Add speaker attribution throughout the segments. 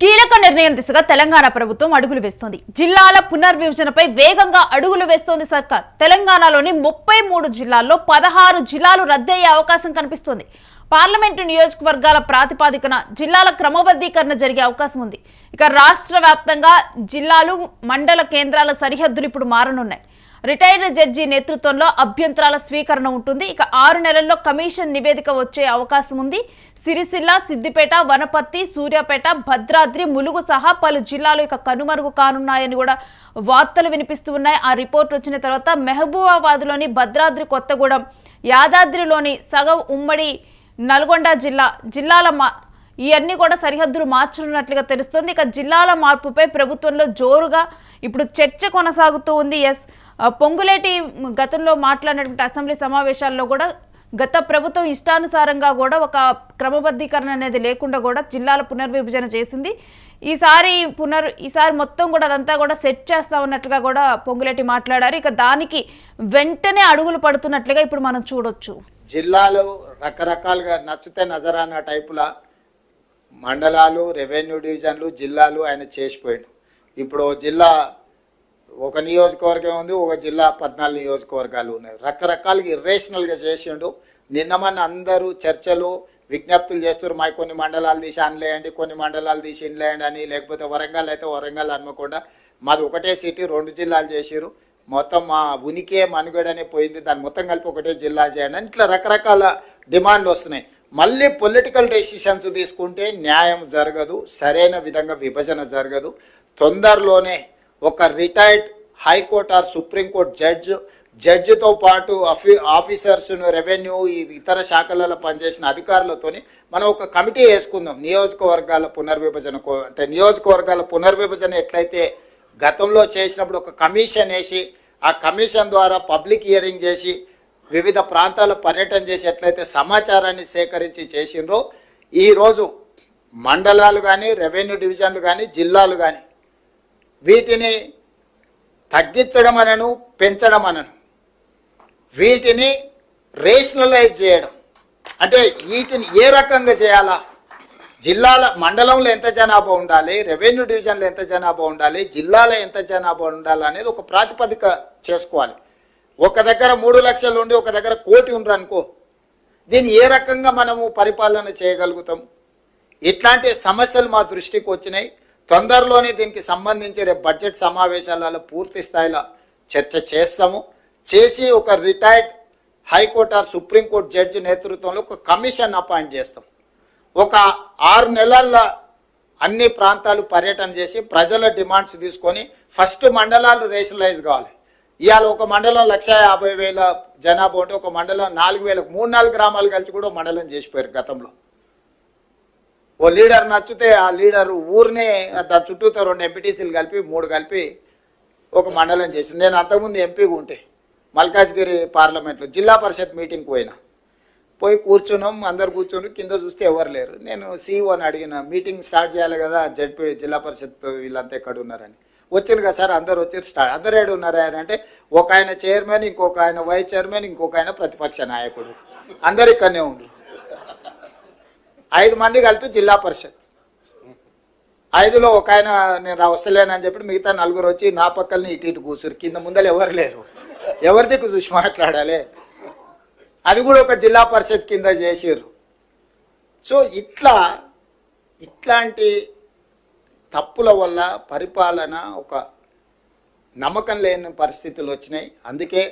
Speaker 1: కీలక నిర్ణయం దిశగా తెలంగాణ ప్రభుత్వం అడుగులు వేస్తోంది. జిల్లాల పునర్విభజనపై వేగంగా అడుగులు వేస్తోంది సర్కార్. తెలంగాణలోని 33 జిల్లాల్లో 16 జిల్లాలు రద్దయ్యే అవకాశం కనిపిస్తోంది. పార్లమెంటు నియోజకవర్గాల ప్రాతిపదికన జిల్లాల క్రమబద్ధీకరణ జరిగే అవకాశం ఉంది. ఇక రాష్ట్ర వ్యాప్తంగా జిల్లాలు మండల కేంద్రాల సరిహద్దులు ఇప్పుడు మారనున్నాయి. రిటైర్డ్ జడ్జి నేతృత్వంలో అభ్యంతరాల స్వీకరణ ఉంటుంది. ఇక 6 నెలల్లో కమిషన్ నివేదిక వచ్చే అవకాశం ఉంది. సిరిసిల్ల, సిద్దిపేట, వనపర్తి, సూర్యాపేట, భద్రాద్రి, ములుగు సహా పలు జిల్లాలు ఇక కనుమరుగు కానున్నాయని కూడా వార్తలు వినిపిస్తూ ఉన్నాయి. ఆ రిపోర్ట్ వచ్చిన తర్వాత మహబూబాబాద్లోని భద్రాద్రి, కొత్తగూడెం, యాదాద్రిలోని సగం ఉమ్మడి నల్గొండ జిల్లాల ఇవన్నీ కూడా సరిహద్దులు మార్చనున్నట్లుగా తెలుస్తోంది. ఇక జిల్లాల మార్పుపై ప్రభుత్వంలో జోరుగా ఇప్పుడు చర్చ కొనసాగుతూ ఉంది. పొంగులేటి గతంలో మాట్లాడినటువంటి అసెంబ్లీ సమావేశాల్లో కూడా గత ప్రభుత్వం ఇష్టానుసారంగా కూడా ఒక క్రమబద్ధీకరణ అనేది లేకుండా కూడా జిల్లాల పునర్విభజన చేసింది. ఈసారి మొత్తం కూడా అదంతా కూడా సెట్ చేస్తా ఉన్నట్లుగా కూడా పొంగులేటి మాట్లాడారు. ఇక దానికి వెంటనే అడుగులు పడుతున్నట్లుగా ఇప్పుడు మనం చూడొచ్చు.
Speaker 2: జిల్లాలు రకరకాలుగా నచ్చితే నజరానా టైపులా మండలాలు, రెవెన్యూ డివిజన్లు, జిల్లాలు ఆయన చేసిపోయాడు. ఇప్పుడు జిల్లా ఒక నియోజకవర్గం ఉంది, ఒక జిల్లా 14 నియోజకవర్గాలు ఉన్నాయి. రకరకాలుగా ఇర్రేషనల్గా చేసిండు. నిన్నమన్న అందరూ చర్చలు విజ్ఞప్తులు చేస్తారు. మా కొన్ని మండలాలు తీసి అనలేయండి, కొన్ని మండలాలు తీసి ఇన్లేయండి అని. లేకపోతే వరంగల్ అయితే వరంగల్ అనుకోకుండా మాది ఒకటే సిటీ 2 జిల్లాలు చేసిరు. మొత్తం మా ఉనికే మనుగడనే పోయింది, దాన్ని మొత్తం కలిపి ఒకటే జిల్లా చేయండి అని ఇట్లా రకరకాల డిమాండ్లు వస్తున్నాయి. మళ్ళీ పొలిటికల్ డెసిషన్స్ తీసుకుంటే న్యాయం జరగదు, సరైన విధంగా విభజన జరగదు. తొందరలోనే ఒక రిటైర్డ్ హైకోర్టు ఆర్ సుప్రీంకోర్టు జడ్జితో పాటు ఆఫీసర్స్ను, రెవెన్యూ, ఈ ఇతర శాఖలలో పనిచేసిన అధికారులతోని మనం ఒక కమిటీ వేసుకుందాం. నియోజకవర్గాల పునర్విభజన అంటే నియోజకవర్గాల పునర్విభజన ఎట్లయితే గతంలో చేసినప్పుడు ఒక కమిషన్ వేసి ఆ కమిషన్ ద్వారా పబ్లిక్ హియరింగ్ చేసి వివిధ ప్రాంతాల పర్యటన చేసి ఎట్లయితే సమాచారాన్ని సేకరించి చేసిండ్రో ఈరోజు మండలాలు కానీ, రెవెన్యూ డివిజన్లు కానీ, జిల్లాలు కానీ వీటిని తగ్గించడం అనను, పెంచడం అనను, వీటిని రేషనలైజ్ చేయడం అంటే వీటిని ఏ రకంగా చేయాలా, జిల్లాల మండలంలో ఎంత జనాభా ఉండాలి, రెవెన్యూ డివిజన్లో ఎంత జనాభా ఉండాలి, జిల్లాలో ఎంత జనాభా ఉండాలి అనేది ఒక ప్రాతిపదిక చేసుకోవాలి. ఒక దగ్గర 3 లక్షలు ఉండి ఒక దగ్గర 1 కోటి ఉండరు అనుకో, దీన్ని ఏ రకంగా మనము పరిపాలన చేయగలుగుతాం? ఇట్లాంటి సమస్యలు మా దృష్టికి వచ్చినాయి. తొందరలోనే దీనికి సంబంధించి రేపు బడ్జెట్ సమావేశాలలో పూర్తి స్థాయిలో చర్చ చేస్తాము. చేసి ఒక retired high court or supreme court judge నేతృత్వంలో ఒక కమిషన్ అపాయింట్ చేస్తాం. ఒక 6 నెలల్లో అన్ని ప్రాంతాలు పర్యటన చేసి ప్రజల డిమాండ్స్ తీసుకొని ఫస్ట్ మండలాలు రేషనలైజ్ కావాలి. ఇవాళ ఒక మండలం 1,50,000 జనాభా ఉంటే ఒక మండలం 4,000, 3-4 గ్రామాలు కలిసి కూడా మండలం చేసిపోయారు గతంలో. ఓ లీడర్ నచ్చితే ఆ లీడర్ ఊరినే దాని చుట్టూతో 2 ఎంపీటీసీలు కలిపి 3 కలిపి ఒక మండలం చేసింది. నేను అంతకుముందు ఎంపీగా ఉంటే మల్కాజ్గిరి పార్లమెంట్లో జిల్లా పరిషత్ మీటింగ్కి పోయి కూర్చున్నాం. అందరు కూర్చుని కింద చూస్తే ఎవరు లేరు. నేను సీఈఓని అడిగిన, మీటింగ్ స్టార్ట్ చేయాలి కదా, జడ్పీ జిల్లా పరిషత్ వీళ్ళంతా ఎక్కడ ఉన్నారని. వచ్చారు కదా సార్, అందరు వచ్చారు. అందరు ఏడు ఉన్నారు ఆయన అంటే ఒక ఆయన చైర్మన్, ఇంకొక ఆయన వైస్ చైర్మన్, ఇంకొక ఆయన ప్రతిపక్ష నాయకుడు, అందరు ఇక్కడనే ఉండరు. 5 మంది కలిపి జిల్లా పరిషత్. 5లో ఒక ఆయన నేను వస్తలేనని చెప్పి మిగతా 4 వచ్చి నా పక్కల్ని ఇటు కూర్చురు. కింద ముందర ఎవరు లేరు, ఎవరి దిక్కు చూసి మాట్లాడాలి. అది కూడా ఒక జిల్లా పరిషత్ కింద చేసిర్రు. సో ఇట్లాంటి తప్పుల వల్ల పరిపాలన ఒక నమ్మకం లేని పరిస్థితులు వచ్చినాయి. అందుకే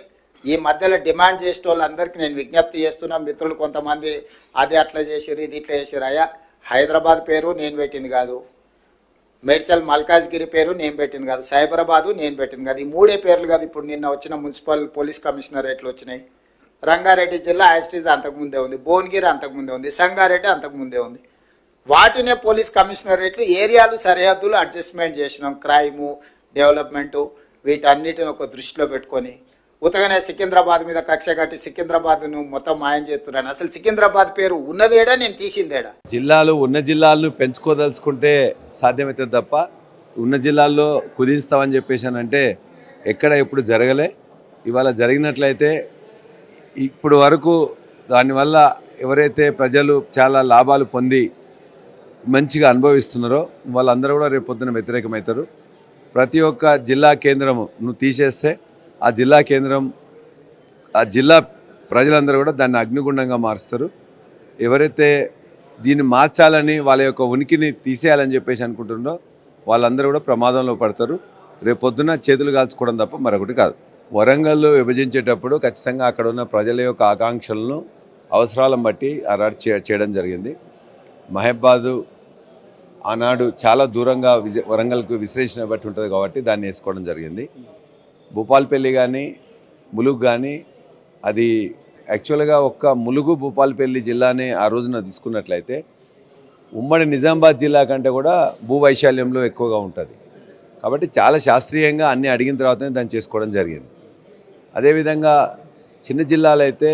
Speaker 2: ఈ మధ్యలో డిమాండ్ చేసే వాళ్ళందరికీ నేను విజ్ఞప్తి చేస్తున్నా. మిత్రులు కొంతమంది అది అట్లా చేసిర్రు, ఇది ఇట్లా చేసిర్రు. అయ్యా, హైదరాబాద్ పేరు నేను పెట్టింది కాదు, మేడ్చల్ మల్కాజ్గిరి పేరు నేను పెట్టింది కాదు, సైబరాబాదు నేను పెట్టింది కాదు. ఈ 3 పేర్లు కాదు. ఇప్పుడు నిన్న వచ్చిన మున్సిపల్ పోలీస్ కమిషనరేట్లు వచ్చినాయి. రంగారెడ్డి జిల్లా యాస్టీజ్ అంతకుముందే ఉంది, భువనగిరి అంతకుముందే ఉంది, సంగారెడ్డి అంతకుముందే ఉంది. వాటినే పోలీస్ కమిషనరేట్లు ఏరియాలు సరిహద్దులు అడ్జస్ట్మెంట్ చేసినాం. క్రైము, డెవలప్మెంటు వీటన్నిటిని ఒక దృష్టిలో పెట్టుకొని ఉతగానే సికింద్రాబాద్ మీద కక్ష కట్టి సికింద్రాబాద్ను మొత్తం మాయం చేస్తున్నాను. అసలు సికింద్రాబాద్ పేరు ఉన్నదేడా, నేను తీసిందేడా?
Speaker 3: ఉన్న జిల్లాలను పెంచుకోదలుచుకుంటే సాధ్యమవుతుంది తప్ప ఉన్న జిల్లాల్లో కుదిస్తామని చెప్పేసానంటే ఎక్కడ ఇప్పుడు జరగలే. ఇవాళ జరిగినట్లయితే ఇప్పుడు వరకు దానివల్ల ఎవరైతే ప్రజలు చాలా లాభాలు పొంది మంచిగా అనుభవిస్తున్నారో వాళ్ళందరూ కూడా రేపు పొద్దున వ్యతిరేకమవుతారు. ప్రతి ఒక్క జిల్లా కేంద్రము నువ్వు తీసేస్తే ఆ జిల్లా కేంద్రం, ఆ జిల్లా ప్రజలందరూ కూడా దాన్ని అగ్నిగుండంగా మారుస్తారు. ఎవరైతే దీన్ని మార్చాలని వాళ్ళ యొక్క ఉనికిని తీసేయాలని చెప్పేసి అనుకుంటున్నారో వాళ్ళందరూ కూడా ప్రమాదంలో పడతారు. రేపు పొద్దున చేతులు కాల్చుకోవడం తప్ప మరొకటి కాదు. వరంగల్ విభజించేటప్పుడు ఖచ్చితంగా అక్కడ ఉన్న ప్రజల యొక్క ఆకాంక్షలను అవసరాలను బట్టి అరాడ్ చేయడం జరిగింది. మహబాదు ఆనాడు చాలా దూరంగా వరంగల్కు విశ్లేషణ బట్టి ఉంటుంది కాబట్టి దాన్ని వేసుకోవడం జరిగింది. భూపాల్పల్లి కానీ ములుగు కానీ అది యాక్చువల్గా ఒక్క ములుగు భూపాల్పల్లి జిల్లానే ఆ రోజున తీసుకున్నట్లయితే ఉమ్మడి నిజామాబాద్ జిల్లా కంటే కూడా భూవైశాల్యంలో ఎక్కువగా ఉంటుంది. కాబట్టి చాలా శాస్త్రీయంగా అన్నీ అడిగిన తర్వాతనే దాన్ని చేసుకోవడం జరిగింది. అదేవిధంగా చిన్న జిల్లాలు అయితే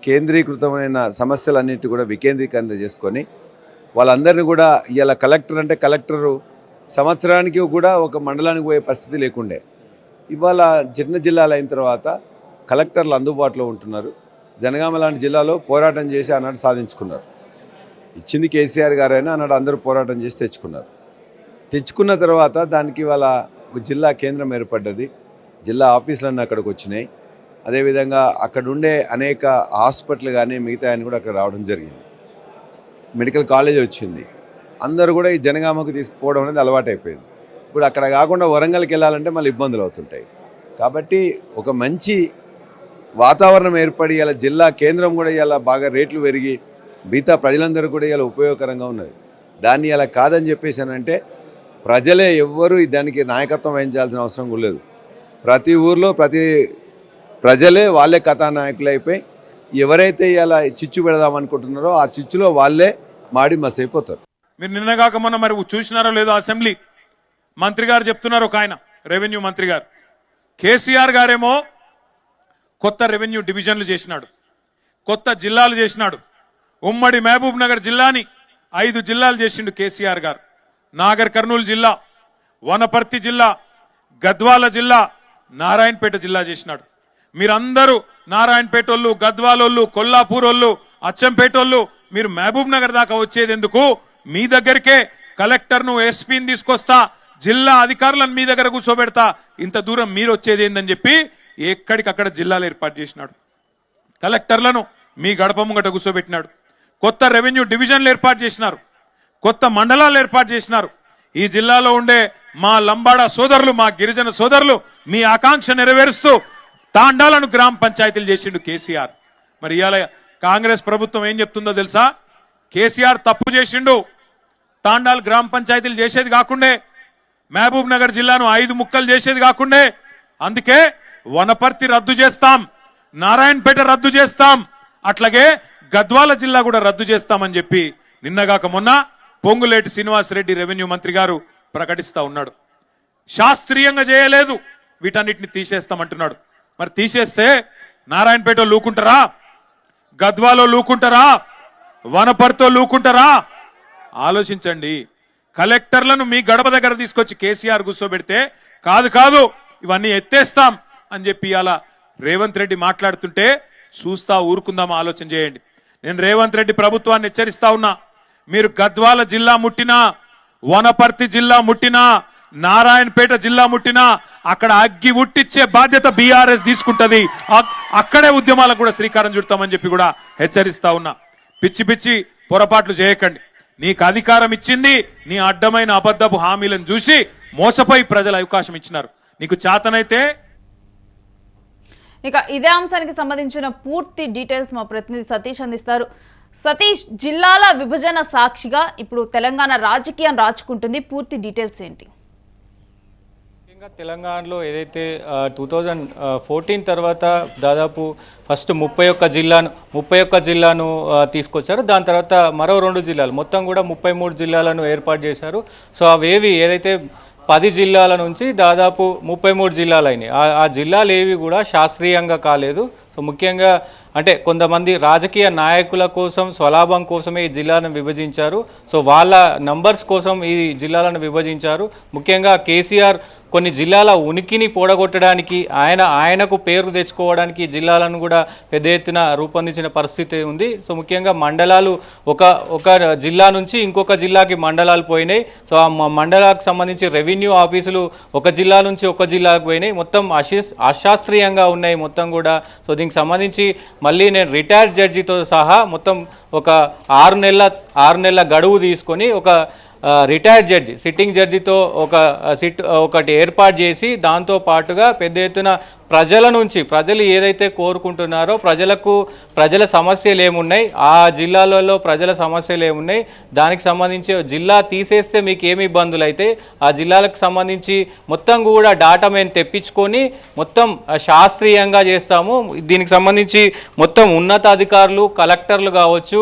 Speaker 3: కేంద్రీకృతమైన సమస్యలన్నిటి కూడా వికేంద్రీకరణ చేసుకొని వాళ్ళందరినీ కూడా ఇలా కలెక్టర్ అంటే కలెక్టరు సంవత్సరానికి కూడా ఒక మండలానికి పోయే పరిస్థితి లేకుండే. ఇవాళ చిన్న జిల్లాలు అయిన తర్వాత కలెక్టర్లు అందుబాటులో ఉంటున్నారు. జనగామ లాంటి జిల్లాలో పోరాటం చేసి అన్నాడు సాధించుకున్నారు. ఇచ్చింది కేసీఆర్ గారైనా అన్నాడు అందరూ పోరాటం చేసి తెచ్చుకున్నారు. తెచ్చుకున్న తర్వాత దానికి ఇవాళ ఒక జిల్లా కేంద్రం ఏర్పడ్డది. జిల్లా ఆఫీసులన్నీ అక్కడికి వచ్చినాయి. అదేవిధంగా అక్కడ ఉండే అనేక హాస్పిటల్ కానీ మిగతా అని కూడా అక్కడ రావడం జరిగింది. మెడికల్ కాలేజ్ వచ్చింది. అందరూ కూడా ఈ జనగామకు తీసుకుపోవడం అనేది అలవాటు అయిపోయింది. ఇప్పుడు అక్కడ కాకుండా వరంగల్కి వెళ్ళాలంటే మళ్ళీ ఇబ్బందులు అవుతుంటాయి. కాబట్టి ఒక మంచి వాతావరణం ఏర్పడి ఇలా జిల్లా కేంద్రం కూడా ఇలా బాగా రేట్లు పెరిగి మిగతా ప్రజలందరూ కూడా ఇలా ఉపయోగకరంగా ఉన్నది. దాన్ని ఇలా కాదని చెప్పేసానంటే ప్రజలే ఎవ్వరూ దానికి నాయకత్వం వహించాల్సిన అవసరం కూడా లేదు. ప్రతి ఊర్లో ప్రజలే వాళ్ళే కథానాయకులు అయిపోయి ఎవరైతే ఇలా చిచ్చు పెడదామనుకుంటున్నారో ఆ చిచ్చులో వాళ్ళే మాడి మసైపోతారు.
Speaker 4: మీరు నిన్నగాక మొన్న మరి చూసినారో లేదో అసెంబ్లీ మంత్రి గారు చెప్తున్నారు, ఒక ఆయన రెవెన్యూ మంత్రి గారు, కేసీఆర్ గారేమో కొత్త రెవెన్యూ డివిజన్లు చేసినాడు, కొత్త జిల్లాలు చేసినాడు. ఉమ్మడి మహబూబ్ నగర్ జిల్లాని 5 జిల్లాలు చేసిండు కేసీఆర్ గారు. నాగర్ కర్నూలు జిల్లా, వనపర్తి జిల్లా, గద్వాల జిల్లా, నారాయణపేట జిల్లా చేసినాడు. మీరందరూ నారాయణపేట వాళ్ళు, గద్వాలోళ్ళు, కొల్లాపూర్ వాళ్ళు, అచ్చంపేటోళ్ళు మీరు మహబూబ్ నగర్ దాకా వచ్చేది ఎందుకు? మీ దగ్గరికే కలెక్టర్ను, ఎస్పీని తీసుకొస్తా, జిల్లా అధికారులను మీ దగ్గర కూర్చోబెడతా, ఇంత దూరం మీరు వచ్చేది ఏందని చెప్పి ఎక్కడికక్కడ జిల్లాలు ఏర్పాటు చేసినాడు. కలెక్టర్లను మీ గడప ముంగట కూర్చోబెట్టినాడు. కొత్త రెవెన్యూ డివిజన్లు ఏర్పాటు చేసినారు, కొత్త మండలాలు ఏర్పాటు చేసినారు. ఈ జిల్లాలో ఉండే మా లంబాడ సోదరులు, మా గిరిజన సోదరులు మీ ఆకాంక్ష నెరవేరుస్తూ తాండాలను గ్రామ పంచాయతీలు చేసిండు కేసీఆర్. మరి ఇవాళ కాంగ్రెస్ ప్రభుత్వం ఏం చెప్తుందో తెలుసా? కేసీఆర్ తప్పు చేసిండు, తాండాలు గ్రామ పంచాయతీలు చేసేది కాకుండే, మహబూబ్ నగర్ జిల్లాను 5 ముక్కలు చేసేది కాకుండే, అందుకే వనపర్తి రద్దు చేస్తాం, నారాయణపేట రద్దు చేస్తాం, అట్లాగే గద్వాల జిల్లా కూడా రద్దు చేస్తామని చెప్పి నిన్నగాక మొన్న పొంగులేటి శ్రీనివాసరెడ్డి రెవెన్యూ మంత్రి గారు ప్రకటిస్తా ఉన్నాడు. శాస్త్రీయంగా చేయలేదు, వీటన్నిటిని తీసేస్తామంటున్నాడు. మరి తీసేస్తే నారాయణపేట లూకుంటారా? గద్వాలో లూకుంటారా? వనపర్తితో లూకుంటారా? ఆలోచించండి. కలెక్టర్లను మీ గడప దగ్గర తీసుకొచ్చి కేసీఆర్ కూర్చోబెడితే కాదు ఇవన్నీ ఎత్తేస్తాం అని చెప్పి అలా రేవంత్ రెడ్డి మాట్లాడుతుంటే చూస్తా ఊరుకుందామా? ఆలోచన చేయండి. నేను రేవంత్ రెడ్డి ప్రభుత్వాన్ని హెచ్చరిస్తా ఉన్నా, మీరు గద్వాల జిల్లా ముట్టినా, వనపర్తి జిల్లా ముట్టినా, నారాయణపేట జిల్లా ముట్టినా అక్కడ అగ్గి ఉట్టిచ్చే బాధ్యత బీఆర్ఎస్ తీసుకుంటది. అక్కడే ఉద్యమాలకు కూడా శ్రీకారం చుడతామని చెప్పి కూడా హెచ్చరిస్తా ఉన్నా. పిచ్చి పొరపాట్లు చేయకండి. నీకు అధికారం ఇచ్చింది నీ అడ్డమైన అబద్ధపు హామీలను చూసి మోసపోయి ప్రజలు అవకాశం ఇచ్చినారు. నీకు చేతనైతే
Speaker 1: ఇక ఇదే అంశానికి సంబంధించిన పూర్తి డీటెయిల్స్ మా ప్రతినిధి సతీష్ అందిస్తారు. సతీష్, జిల్లాల విభజన సాక్షిగా ఇప్పుడు తెలంగాణ రాజకీయం రాచుకుంటుంది, పూర్తి డీటెయిల్స్ ఏంటి?
Speaker 5: తెలంగాణలో ఏదైతే 2014 తర్వాత దాదాపు ఫస్ట్ 31 జిల్లాను తీసుకొచ్చారు. దాని తర్వాత మరో 2 జిల్లాలు, మొత్తం కూడా 33 జిల్లాలను ఏర్పాటు చేశారు. సో అవేవి ఏదైతే 10 జిల్లాల నుంచి దాదాపు 33 జిల్లాలు అయినాయి. ఆ జిల్లాలు ఏవి కూడా శాస్త్రీయంగా కాలేదు. సో ముఖ్యంగా అంటే కొంతమంది రాజకీయ నాయకుల కోసం, స్వలాభం కోసమే ఈ జిల్లాలను విభజించారు. సో వాళ్ళ నంబర్స్ కోసం ఈ జిల్లాలను విభజించారు. ముఖ్యంగా కేసీఆర్ కొన్ని జిల్లాల ఉనికిని పోడగొట్టడానికి ఆయనకు పేరు తెచ్చుకోవడానికి జిల్లాలను కూడా పెద్ద ఎత్తున రూపొందించిన పరిస్థితి ఉంది. సో ముఖ్యంగా మండలాలు ఒక జిల్లా నుంచి ఇంకొక జిల్లాకి మండలాలు పోయినాయి. సో ఆ మండలాలకు సంబంధించి రెవెన్యూ ఆఫీసులు ఒక జిల్లా నుంచి ఒక జిల్లాకు పోయినాయి. మొత్తం అశాస్త్రీయంగా ఉన్నాయి మొత్తం కూడా. సో దీనికి సంబంధించి మళ్ళీ నేను రిటైర్డ్ జడ్జితో సహా మొత్తం ఒక 6 నెలల గడువు తీసుకొని ఒక రిటైర్డ్ జడ్జి సిట్టింగ్ జడ్జితో ఒకటి ఏర్పాటు చేసి దాంతో పాటుగా పెద్ద ఎత్తున ప్రజలు ఏదైతే కోరుకుంటున్నారో ప్రజల సమస్యలు ఏమున్నాయి, ఆ జిల్లాలలో ప్రజల సమస్యలు ఏమున్నాయి, దానికి సంబంధించి జిల్లా తీసేస్తే మీకు ఏమి ఇబ్బందులు అయితే ఆ జిల్లాలకు సంబంధించి మొత్తం కూడా డాటా మేము తెప్పించుకొని మొత్తం శాస్త్రీయంగా చేస్తాము. దీనికి సంబంధించి మొత్తం ఉన్నతాధికారులు కలెక్టర్లు కావచ్చు,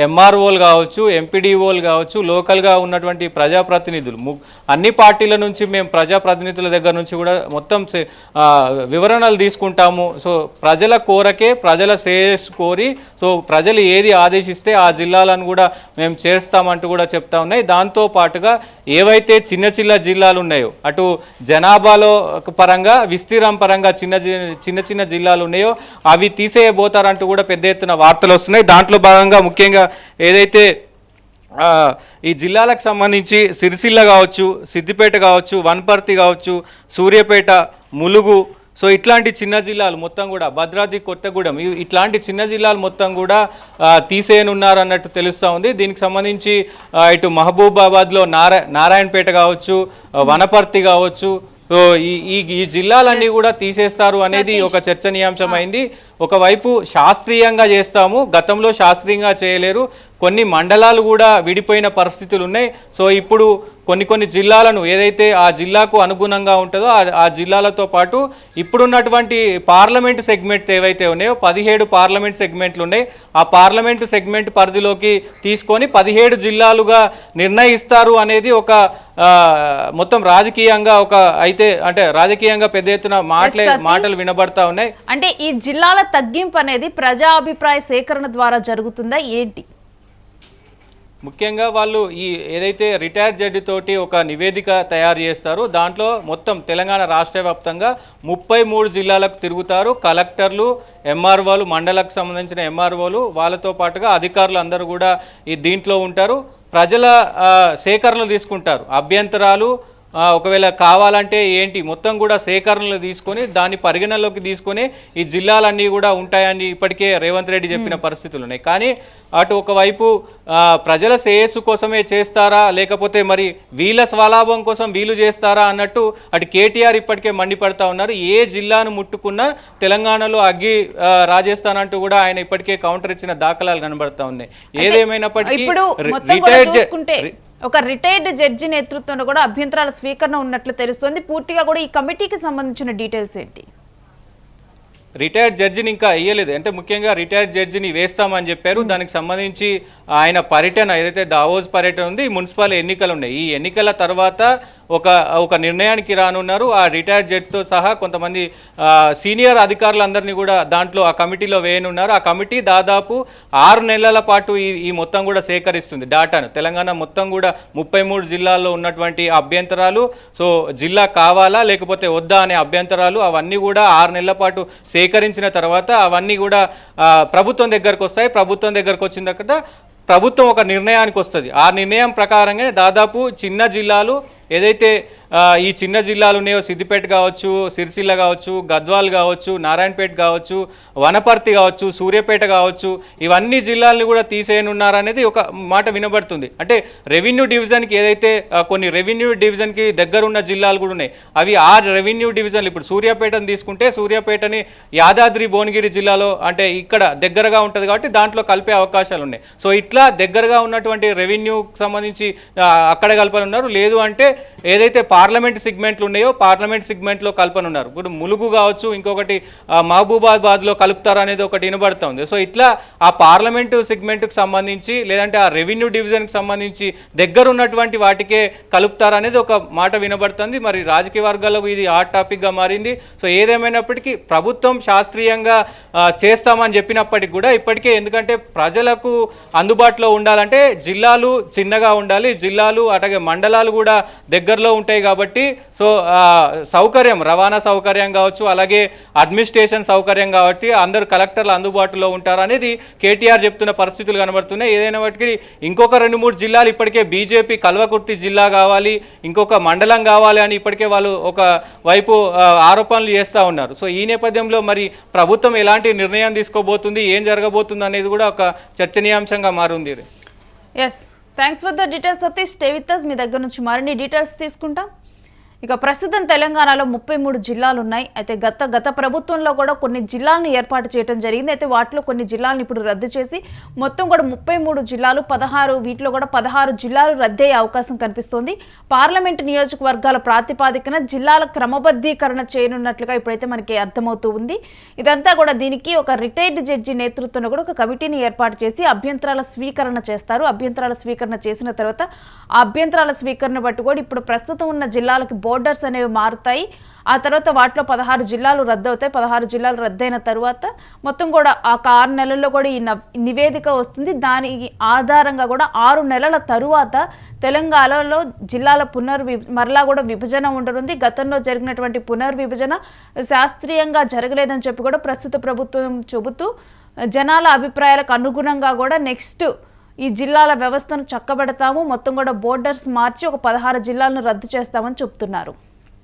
Speaker 5: ఎంఆర్ఓలు కావచ్చు, ఎంపీడీఓలు కావచ్చు, లోకల్గా ఉన్నటువంటి ప్రజాప్రతినిధులు అన్ని పార్టీల నుంచి మేము ప్రజాప్రతినిధుల దగ్గర నుంచి కూడా మొత్తం వివరణలు తీసుకుంటాము. సో ప్రజల కోరకే ప్రజల శ్రేయస్సు కోరి సో ప్రజలు ఏది ఆదేశిస్తే ఆ జిల్లాలను కూడా మేము చేస్తామంటూ కూడా చెప్తా ఉన్నాయి. దాంతో పాటుగా ఏవైతే చిన్న జిల్లాలు ఉన్నాయో అటు జనాభాలో పరంగా విస్తీర్ణం పరంగా చిన్న జిల్లాలు ఉన్నాయో అవి తీసేయబోతారంటూ కూడా పెద్ద ఎత్తున వార్తలు వస్తున్నాయి. దాంట్లో భాగంగా ముఖ్యంగా ఏదైతే ఈ జిల్లాలకు సంబంధించి సిరిసిల్ల కావచ్చు, సిద్దిపేట కావచ్చు, వనపర్తి కావచ్చు, సూర్యాపేట, ములుగు, సో ఇట్లాంటి చిన్న జిల్లాలు మొత్తం కూడా భద్రాద్రి కొత్తగూడెం ఇట్లాంటి చిన్న జిల్లాలు మొత్తం కూడా తీసేయనున్నారు అన్నట్టు తెలుస్తూ ఉంది. దీనికి సంబంధించి ఇటు మహబూబాబాద్లో నారాయణపేట కావచ్చు, వనపర్తి కావచ్చు, సో ఈ జిల్లాలన్నీ కూడా తీసేస్తారు అనేది ఒక చర్చనీయాంశమైంది. ఒకవైపు శాస్త్రీయంగా చేస్తాము, గతంలో శాస్త్రీయంగా చేయలేరు, కొన్ని మండలాలు కూడా విడిపోయిన పరిస్థితులు ఉన్నాయి. సో ఇప్పుడు కొన్ని జిల్లాలను ఏదైతే ఆ జిల్లాకు అనుగుణంగా ఉంటుందో ఆ జిల్లాలతో పాటు ఇప్పుడున్నటువంటి పార్లమెంటు సెగ్మెంట్ ఏవైతే ఉన్నాయో 17 పార్లమెంట్ సెగ్మెంట్లు ఉన్నాయి. ఆ పార్లమెంటు సెగ్మెంట్ పరిధిలోకి తీసుకొని 17 జిల్లాలుగా నిర్ణయిస్తారు అనేది ఒక మొత్తం రాజకీయంగా అంటే రాజకీయంగా పెద్ద ఎత్తున మాటలు వినబడతా ఉన్నాయి.
Speaker 1: అంటే ఈ జిల్లాల తగ్గింపు అనేది ప్రజా అభిప్రాయ సేకరణ ద్వారా జరుగుతుందా ఏంటి?
Speaker 5: ముఖ్యంగా వాళ్ళు ఏదైతే రిటైర్డ్ జడ్జి తోటి ఒక నివేదిక తయారు చేస్తారో దాంట్లో మొత్తం తెలంగాణ రాష్ట్ర వ్యాప్తంగా 33 జిల్లాలకు తిరుగుతారు. కలెక్టర్లు, ఎంఆర్ఓలు, మండలకు సంబంధించిన ఎంఆర్ఓలు, వాళ్ళతో పాటుగా అధికారులు అందరూ కూడా దీంట్లో ఉంటారు. ప్రజల సేకరణలు తీసుకుంటారు. అభ్యంతరాలు ఒకవేళ కావాలంటే ఏంటి మొత్తం కూడా సేకరణలు తీసుకొని దాన్ని పరిగణలోకి తీసుకొని ఈ జిల్లాలన్నీ కూడా ఉంటాయని ఇప్పటికే రేవంత్ రెడ్డి చెప్పిన పరిస్థితులు ఉన్నాయి. కానీ అటు ఒకవైపు ప్రజల శ్రేయస్సు కోసమే చేస్తారా లేకపోతే మరి వీళ్ళ స్వలాభం కోసం వీళ్ళు చేస్తారా అన్నట్టు అటు కేటీఆర్ ఇప్పటికే మండిపడతా ఉన్నారు. ఏ జిల్లాను ముట్టుకున్నా తెలంగాణలో అగ్గి రాజేస్తానంటూ కూడా ఆయన ఇప్పటికే కౌంటర్ ఇచ్చిన దాఖలాలు కనబడతా ఉన్నాయి. ఏదేమైనప్పటికీ
Speaker 1: ఒక రిటైర్డ్ జడ్జి నేతృత్వంలో కూడా అభ్యంతరాల స్వీకరణ ఉన్నట్లు తెలుస్తోంది. పూర్తిగా కూడా ఈ కమిటీకి సంబంధించిన డీటెయిల్స్ ఏంటి?
Speaker 5: రిటైర్డ్ జడ్జిని ఇంకా వేయలేదు, అంటే ముఖ్యంగా రిటైర్డ్ జడ్జిని వేస్తామని చెప్పారు. దానికి సంబంధించి ఆయన పర్యటన ఏదైతే దావోస్ పర్యటన ఉంది, మున్సిపల్ ఎన్నికలు ఉన్నాయి, ఈ ఎన్నికల తర్వాత ఒక నిర్ణయానికి రానున్నారు. ఆ రిటైర్డ్ జడ్జితో సహా కొంతమంది సీనియర్ అధికారులందరినీ కూడా దాంట్లో ఆ కమిటీలో వేయనున్నారు. ఆ కమిటీ దాదాపు 6 నెలల పాటు ఈ మొత్తం కూడా సేకరిస్తుంది డాటాను. తెలంగాణ మొత్తం కూడా 33 జిల్లాల్లో ఉన్నటువంటి అభ్యంతరాలు, సో జిల్లా కావాలా లేకపోతే వద్దా అనే అభ్యంతరాలు అవన్నీ కూడా 6 నెలల పాటు సేకరించిన తర్వాత అవన్నీ కూడా ప్రభుత్వం దగ్గరకు వస్తాయి. ప్రభుత్వం దగ్గరకు వచ్చిన తర్వాత ప్రభుత్వం ఒక నిర్ణయానికి వస్తుంది. ఆ నిర్ణయం ప్రకారంగానే దాదాపు చిన్న జిల్లాలు ఏదైతే ఈ చిన్న జిల్లాలు ఉన్నాయో సిద్దిపేట కావచ్చు, సిరిసిల్ల కావచ్చు, గద్వాల్ కావచ్చు, నారాయణపేట కావచ్చు, వనపర్తి కావచ్చు, సూర్యాపేట కావచ్చు, ఇవన్నీ జిల్లాలను కూడా తీసేయనున్నారనేది ఒక మాట వినబడుతుంది. అంటే రెవెన్యూ డివిజన్కి ఏదైతే కొన్ని రెవెన్యూ డివిజన్కి దగ్గరున్న జిల్లాలు కూడా ఉన్నాయి, అవి ఆ రెవెన్యూ డివిజన్లు ఇప్పుడు సూర్యాపేటను తీసుకుంటే సూర్యాపేటని యాదాద్రి భువనగిరి జిల్లాలో అంటే ఇక్కడ దగ్గరగా ఉంటుంది కాబట్టి దాంట్లో కలిపే అవకాశాలు ఉన్నాయి. సో ఇట్లా దగ్గరగా ఉన్నటువంటి రెవెన్యూకి సంబంధించి అక్కడ కలపనున్నారు. లేదు అంటే ఏదైతే పార్లమెంట్ సెగ్మెంట్లు ఉన్నాయో పార్లమెంట్ సెగ్మెంట్లో కలపనున్నారు. ఇప్పుడు ములుగు కావచ్చు, ఇంకొకటి మహబూబాబాద్లో కలుపుతారు అనేది ఒకటి వినబడుతుంది. సో ఇట్లా ఆ పార్లమెంటు సెగ్మెంట్కి సంబంధించి లేదంటే ఆ రెవెన్యూ డివిజన్కి సంబంధించి దగ్గర ఉన్నటువంటి వాటికే కలుపుతారు అనేది ఒక మాట వినబడుతుంది. మరి రాజకీయ వర్గాలకు ఇది హాట్ టాపిక్గా మారింది. సో ఏదేమైనప్పటికీ ప్రభుత్వం శాస్త్రీయంగా చేస్తామని చెప్పినప్పటికీ కూడా ఇప్పటికే ఎందుకంటే ప్రజలకు అందుబాటులో ఉండాలంటే జిల్లాలు చిన్నగా ఉండాలి, జిల్లాలు అట్లాగే మండలాలు కూడా దగ్గరలో ఉంటాయి కాబట్టి సో సౌకర్యం రవాణా సౌకర్యం కావచ్చు, అలాగే అడ్మినిస్ట్రేషన్ సౌకర్యం కాబట్టి అందరు కలెక్టర్లు అందుబాటులో ఉంటారు అనేది కేటీఆర్ చెప్తున్న పరిస్థితులు కనబడుతున్నాయి. ఏదైనా వాటికి ఇంకొక 2-3 జిల్లాలు ఇప్పటికే బీజేపీ కల్వకుర్తి జిల్లా కావాలి, ఇంకొక మండలం కావాలి అని ఇప్పటికే వాళ్ళు ఒక వైపు ఆరోపణలు చేస్తూ ఉన్నారు. సో ఈ నేపథ్యంలో మరి ప్రభుత్వం ఎలాంటి నిర్ణయం తీసుకోబోతుంది, ఏం జరగబోతుంది అనేది కూడా ఒక చర్చనీయాంశంగా మారింది.
Speaker 1: Yes, thanks for the details Satish. Stay with us. మీ దగ్గర నుంచి మరిన్ని డీటెయిల్స్ తీసుకుంటాం. ఇక ప్రస్తుతం తెలంగాణలో 33 జిల్లాలు ఉన్నాయి. అయితే గత ప్రభుత్వంలో కూడా కొన్ని జిల్లాలను ఏర్పాటు చేయడం జరిగింది. అయితే వాటిలో కొన్ని జిల్లాలను ఇప్పుడు రద్దు చేసి మొత్తం కూడా 33 జిల్లాలు 16 వీటిలో కూడా 16 జిల్లాలు రద్దయ్యే అవకాశం కనిపిస్తోంది. పార్లమెంటు నియోజకవర్గాల ప్రాతిపాదికన జిల్లాల క్రమబద్ధీకరణ చేయనున్నట్లుగా ఇప్పుడైతే మనకి అర్థమవుతూ ఉంది. ఇదంతా కూడా దీనికి ఒక రిటైర్డ్ జడ్జి నేతృత్వంలో కూడా ఒక కమిటీని ఏర్పాటు చేసి అభ్యంతరాల స్వీకరణ చేస్తారు. అభ్యంతరాల స్వీకరణ చేసిన తర్వాత ఆ అభ్యంతరాల స్వీకరణ బట్టి కూడా ఇప్పుడు ప్రస్తుతం ఉన్న జిల్లాలకి బోర్డర్స్ అనేవి మారుతాయి. ఆ తర్వాత వాటిలో 16 జిల్లాలు రద్దవుతాయి. 16 జిల్లాలు రద్దయిన తర్వాత మొత్తం కూడా ఆ 6 నెలల్లో కూడా ఈ నివేదిక వస్తుంది. దాని ఆధారంగా కూడా 6 నెలల తరువాత తెలంగాణలో జిల్లాల మరలా కూడా విభజన ఉండనుంది. గతంలో జరిగినటువంటి పునర్విభజన శాస్త్రీయంగా జరగలేదని చెప్పి కూడా ప్రస్తుత ప్రభుత్వం చెబుతూ జనాల అభిప్రాయాలకు అనుగుణంగా కూడా నెక్స్ట్ ఈ జిల్లాల వ్యవస్థను చక్కబెడతాము, మొత్తం కూడా బోర్డర్స్ మార్చి ఒక 16 జిల్లాలను రద్దు చేస్తామని చెప్తున్నారు.